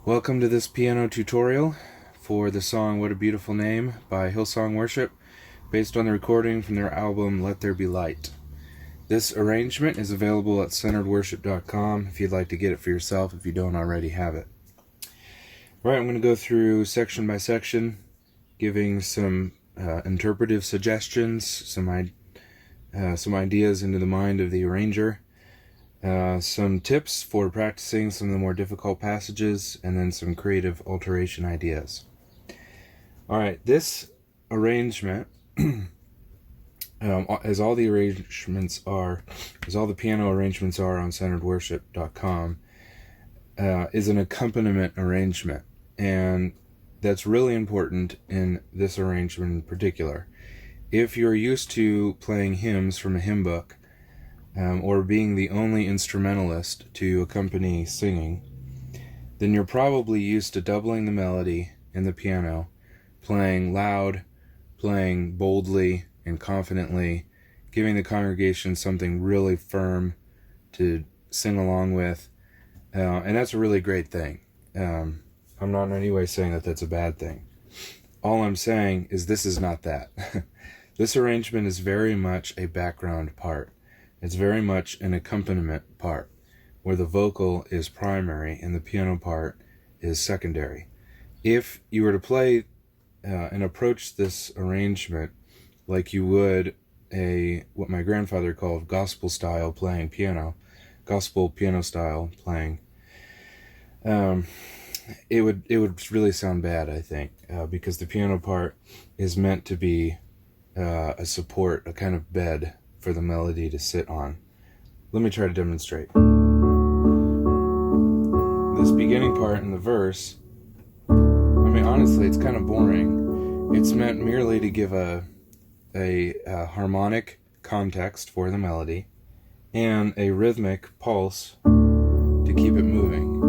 Welcome to this piano tutorial for the song What a Beautiful Name by Hillsong Worship, based on the recording from their album Let There Be Light. This arrangement is available at centeredworship.com if you'd like to get it for yourself if you don't already have it. Alright, I'm going to go through section by section, giving some interpretive suggestions, some ideas into the mind of the arranger, some tips for practicing some of the more difficult passages, and then some creative alteration ideas. Alright, this arrangement, as all the piano arrangements are on centeredworship.com, is an accompaniment arrangement, and that's really important in this arrangement in particular. If you're used to playing hymns from a hymn book, or being the only instrumentalist to accompany singing, then you're probably used to doubling the melody in the piano, playing loud, playing boldly and confidently, giving the congregation something really firm to sing along with, and that's a really great thing. I'm not in any way saying that that's a bad thing. All I'm saying is this is not that. This arrangement is very much a background part. It's very much an accompaniment part, where the vocal is primary and the piano part is secondary. If you were to play and approach this arrangement like you would what my grandfather called gospel piano style playing, it would really sound bad, I think, because the piano part is meant to be a support, a kind of bed for the melody to sit on. Let me try to demonstrate. This beginning part in the verse, honestly, it's kind of boring. It's meant merely to give a harmonic context for the melody and a rhythmic pulse to keep it moving.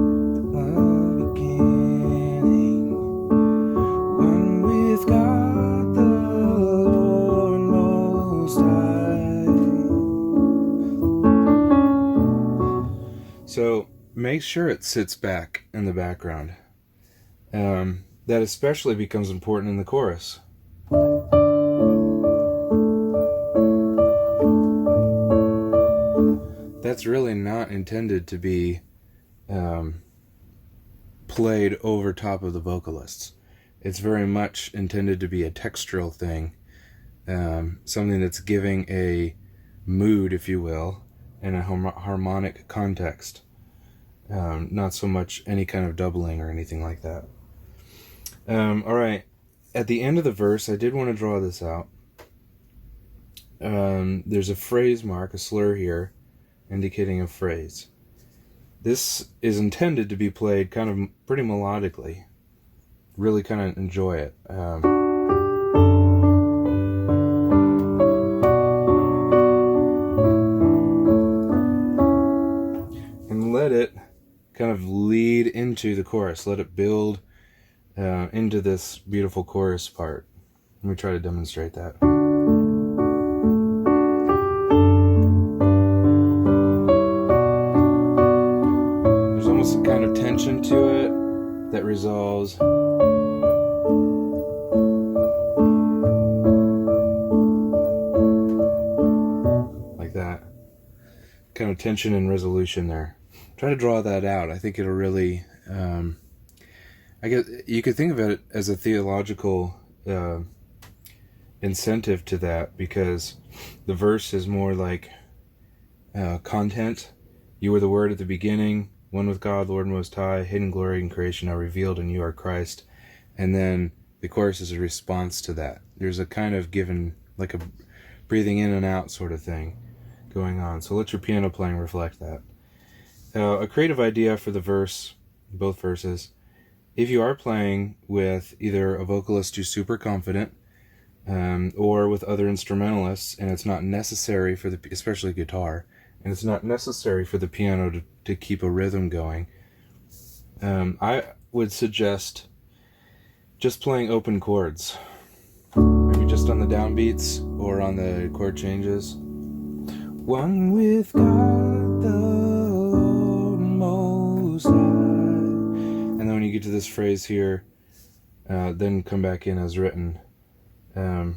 One with God the Lord Most High. So make sure it sits back in the background. That especially becomes important in the chorus. That's really not intended to be played over top of the vocalists. It's very much intended to be a textural thing, something that's giving a mood, if you will, and a harmonic context. Not so much any kind of doubling or anything like that. Alright, at the end of the verse, I did want to draw this out. There's a phrase mark, a slur here, indicating a phrase. This is intended to be played kind of pretty melodically. Really kind of enjoy it. And let it kind of lead into the chorus. Let it build into this beautiful chorus part. Let me try to demonstrate that. There's almost a kind of tension to it that resolves. Like that. Kind of tension and resolution there. Try to draw that out. I think it'll really, I guess you could think of it as a theological incentive to that, because the verse is more like content. You were the Word at the beginning, one with God, Lord Most High, hidden glory in creation, now revealed, and you are Christ. And then the chorus is a response to that. There's a kind of given, like a breathing in and out sort of thing going on. So let your piano playing reflect that. A creative idea for the verse, both verses. If you are playing with either a vocalist who's super confident, or with other instrumentalists, and it's not necessary for especially guitar, and it's not necessary for the piano to keep a rhythm going, I would suggest just playing open chords. Maybe just on the downbeats or on the chord changes. One with God the Lord Most High. And then when you get to this phrase here, then come back in as written. And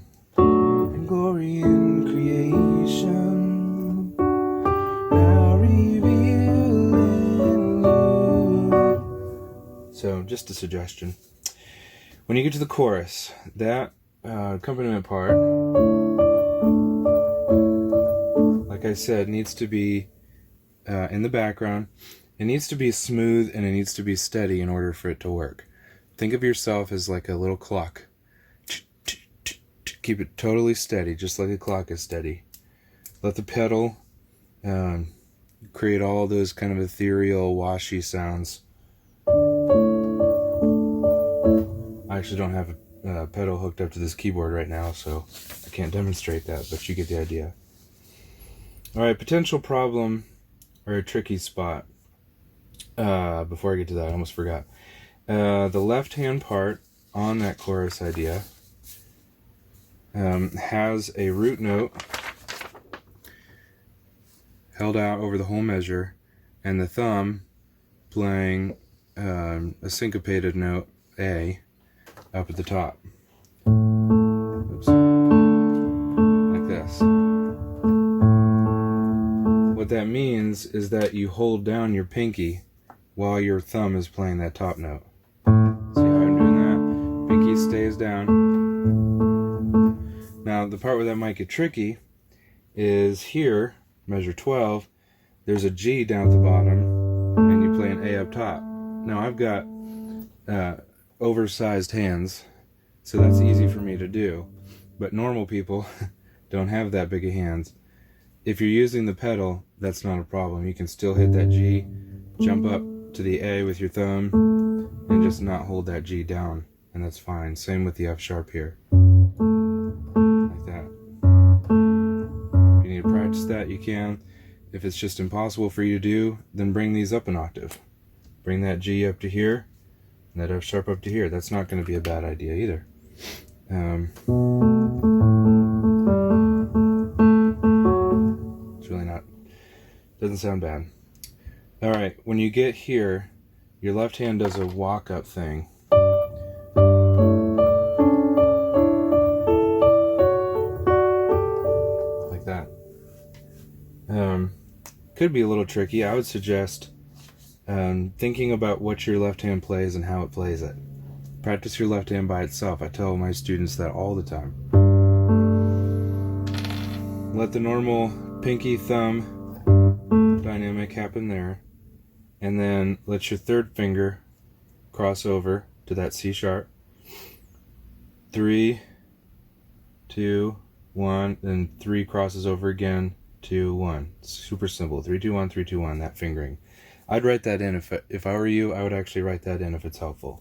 glory in creation, now revealed in you. So, just a suggestion. When you get to the chorus, that accompaniment part, like I said, needs to be in the background. It needs to be smooth and it needs to be steady in order for it to work. Think of yourself as like a little clock. Keep it totally steady, just like a clock is steady. Let the pedal create all those kind of ethereal, washy sounds. I actually don't have a pedal hooked up to this keyboard right now, so I can't demonstrate that, but you get the idea. Alright, potential problem or a tricky spot. Before I get to that, I almost forgot. The left hand part on that chorus idea has a root note held out over the whole measure, and the thumb playing a syncopated note A up at the top. Oops. Like this. What that means is that you hold down your pinky while your thumb is playing that top note. See how I'm doing that? Pinky stays down. Now, the part where that might get tricky is here, measure 12, there's a G down at the bottom, and you play an A up top. Now, I've got oversized hands, so that's easy for me to do. But normal people don't have that big of hands. If you're using the pedal, that's not a problem. You can still hit that G, jump up to the A with your thumb, and just not hold that G down, and that's fine. Same with the F sharp here. Like that. If you need to practice that, you can. If it's just impossible for you to do, then bring these up an octave. Bring that G up to here, and that F sharp up to here. That's not going to be a bad idea either. It's really not. Doesn't sound bad. Alright, when you get here, your left hand does a walk-up thing. Like that. Could be a little tricky. I would suggest thinking about what your left hand plays and how it plays it. Practice your left hand by itself. I tell my students that all the time. Let the normal pinky thumb dynamic happen there. And then let your third finger cross over to that C sharp. 3, 2, 1, and 3 crosses over again, 2, 1. Super simple. 3, 2, 1, 3, 2, 1, that fingering. I'd write that in if I were you. I would actually write that in if it's helpful.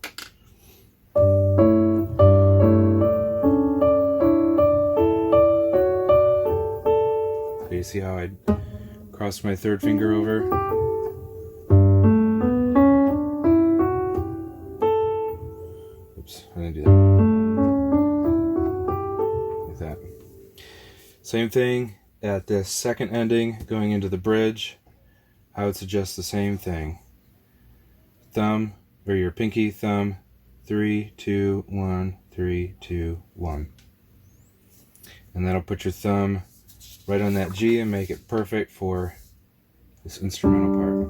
So you see how I crossed my third finger over? Oops, I didn't do that. Like that. Same thing at the second ending, going into the bridge. I would suggest the same thing. Thumb, or your pinky, thumb, 3, 2, 1, 3, 2, 1. And that'll put your thumb right on that G and make it perfect for this instrumental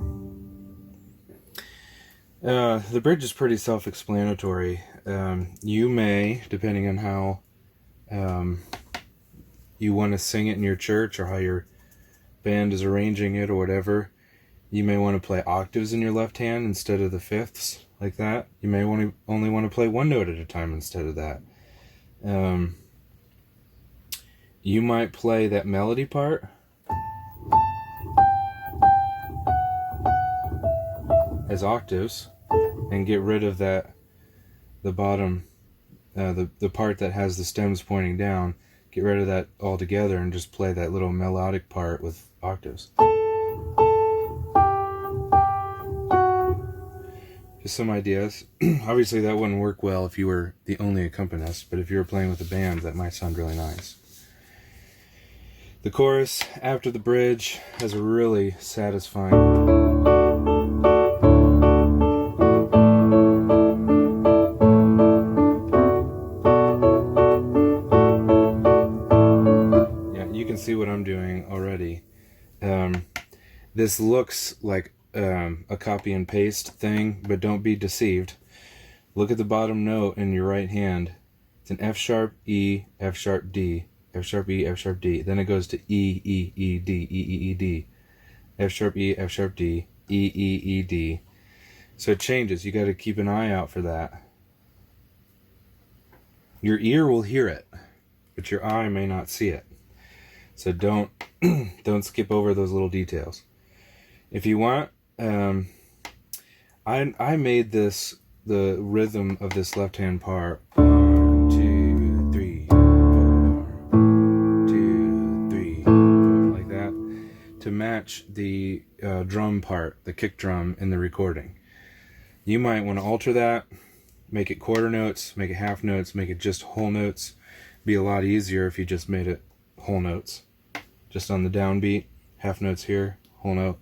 part. The bridge is pretty self-explanatory. You may, depending on how you want to sing it in your church or how your band is arranging it or whatever, you may want to play octaves in your left hand instead of the fifths, like that. You may only want to play one note at a time instead of that. You might play that melody part as octaves and get rid of the bottom, the part that has the stems pointing down. Get rid of that altogether and just play that little melodic part with octaves. Just some ideas. Obviously that wouldn't work well if you were the only accompanist, but if you were playing with a band, that might sound really nice. The chorus after the bridge has a really satisfying see what I'm doing already. This looks like a copy and paste thing, but don't be deceived. Look at the bottom note in your right hand. It's an F sharp, E, F sharp, D, F sharp, E, F sharp, D. Then it goes to E, E, E, D, E, E, E, D, F sharp, E, F sharp, D, E, E, E, D. So it changes. You got to keep an eye out for that. Your ear will hear it, but your eye may not see it. So don't skip over those little details. If you want, I made the rhythm of this left hand part 1, 2, 3, 4, 2, 3, 4, like that, to match the drum part, the kick drum in the recording. You might want to alter that, make it quarter notes, make it half notes, make it just whole notes. Be a lot easier if you just made it whole notes, just on the downbeat, half notes here, whole note.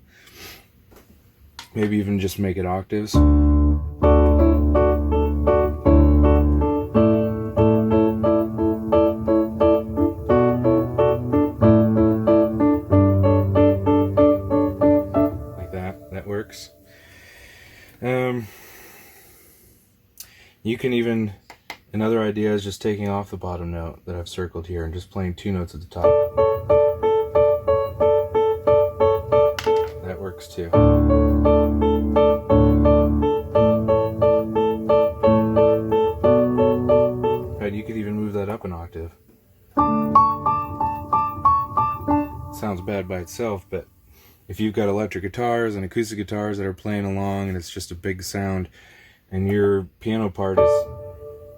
Maybe even just make it octaves. Like that works. You can even, another idea is just taking off the bottom note that I've circled here and just playing 2 notes at the top. That works too. Right, you could even move that up an octave. Sounds bad by itself, but if you've got electric guitars and acoustic guitars that are playing along and it's just a big sound and your piano part is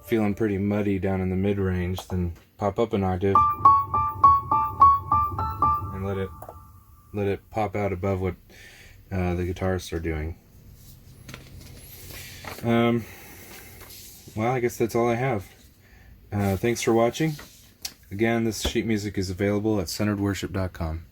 feeling pretty muddy down in the mid-range, then pop up an octave and let it pop out above what the guitarists are doing. Well, I guess that's all I have. Thanks for watching. Again, this sheet music is available at centeredworship.com.